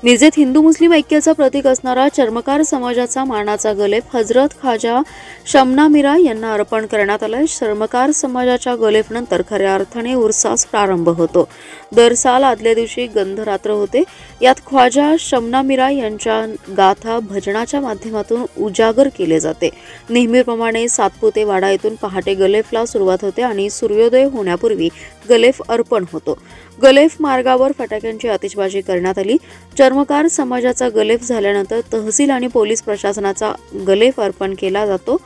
मिरजेत हिंदू मुस्लिम ऐक्याचा प्रतीक असणारा चर्मकार समाजाचा मानाचा गलेफ हजरत ख्वाजा शमना मीरा यांना अर्पण करण्यात आला। चर्मकार समाजाच्या गलेफनंतर खऱ्या अर्थाने उर्सास प्रारंभ होतो। दर साल आदल्या दिवशी गंधरात्र होते। यात ख्वाजा शमना मीरा यांच्या गाथा भजनाच्या माध्यमातून उजागर केले जाते। नेहमीप्रमाणे सातपुते वाडा येथून पहाटे गलेफला सुरुवात होते आणि सूर्योदय होण्यापूर्वी गलेफ अर्पण होतो। गलेफ मार्गावर फटाक्यांची आतिषबाजी करण्यात आली। चर्मकार समाजाचा गलेफ झाल्यानंतर तहसील आणि पोलीस प्रशासनाचा गलेफ अर्पण केला जातो।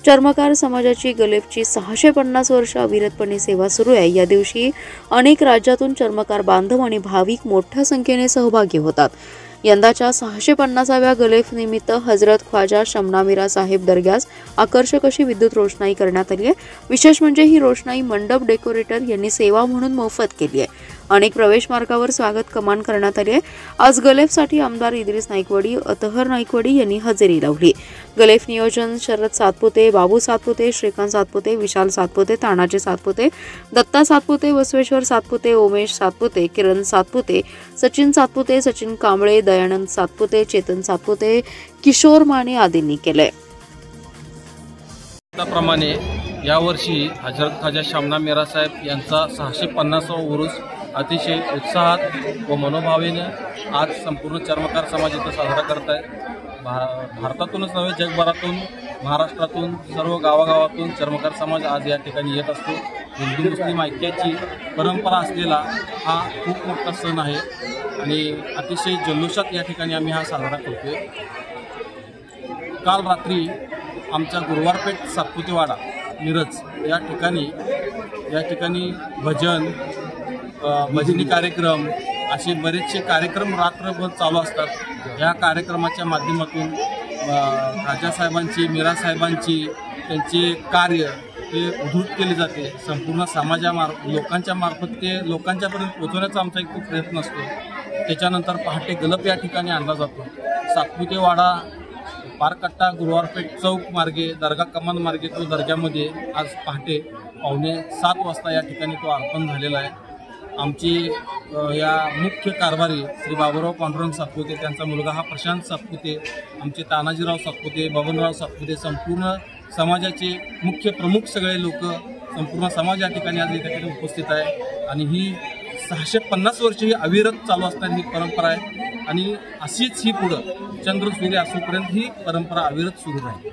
चर्मकार समाजाची गलेफची 650 वर्ष अविरतपणे सेवा सुरू आहे। या दिवशी अनेक राज्यातून चर्मकार बांधव आणि भाविक मोठ्या संख्येने सहभागी होतात। यंदाच्या 650व्या गलेफ निमित्त हजरत ख्वाजा शमना मीरा साहेब दर्ग्यास आकर्षक अशी विद्युत रोषणाई करण्यात आली आहे। विशेष म्हणजे ही रोषणाई मंडप डेकोरेटर यांनी सेवा म्हणून मोफत केली आहे। अनेक प्रवेश मार्गावर स्वागत कमान करण्यात आले आहे। आज गलेफसाठी आमदार इद्रिस नाईकवाडी, अतहर नाईकवाडी यांनी हजेरी लावली। गलेफ नियोजन शरद सातपुते, बाबू सातपुते, श्रीकांत सातपुते, विशाल सातपुते, तानाजी सातपुते, दत्ता सातपुते, बसवेश्वर सातपुते, उमेश सातपुते, किरण सातपुते, सचिन सातपुते, सचिन कांबळे, दयानंद सातपुते, चेतन सातपुते, किशोर माने आदींनी केले। त्याप्रमाणे यावर्षी हजरत ख्वाजा शमना मीरा साहेब यांचा 650वा उरूस अतिशय उत्साहात व मनोभावेने आज संपूर्ण चर्मकार समाज इथं साजरा करत आहे। भारतातूनच नव्हे जगभरातून, महाराष्ट्रातून, सर्व गावागावातून चर्मकार समाज आज या ठिकाणी येत असतो। हिंदू मुस्लिम ऐक्याची परंपरा असलेला हा खूप मोठा सण आहे आणि अतिशय जल्लोषात या ठिकाणी आम्ही हा साजरा करतोय। काल रात्री आमच्या गुरुवारपेठ सातपुतेवाडा मिरज या ठिकाणी भजन, भजनी कार्यक्रम असे बरेचसे कार्यक्रम रात्रभर चालू असतात। या कार्यक्रमाच्या माध्यमातून राजासाहेबांची, मीरा साहेबांची त्यांचे कार्य हे उद्धृत केले जाते। संपूर्ण लोकांच्या मार्फत ते लोकांच्यापर्यंत पोहोचवण्याचा आमचा एक खूप प्रयत्न असतो। त्याच्यानंतर पहाटे गलप या ठिकाणी आणला जातो। सातपुतेवाडा पारकट्टा गुरुवारपेठ चौक मार्गे दर्गा कमान मार्गे तो दर्ग्यामध्ये आज पहाटे 6:45 वाजता या ठिकाणी तो अर्पण झालेला आहे। आमची या मुख्य कारभारी श्री बाबूराव पांडुरंग सातपुते, त्यांचा मुलगा हा प्रशांत सातपुते, आमचे तानाजीराव सातपुते, बबनराव सातपुते, संपूर्ण समाजाचे मुख्य प्रमुख सगळे लोक, संपूर्ण समाज या ठिकाणी आज या ठिकाणी उपस्थित आहे आणि ही 650 वर्ष ही अविरत चालू असणारी ही परंपरा आहे आणि अशीच ही पुढं चंद्र सूर्य असूपर्यंत ही परंपरा अविरत सुरू राहील।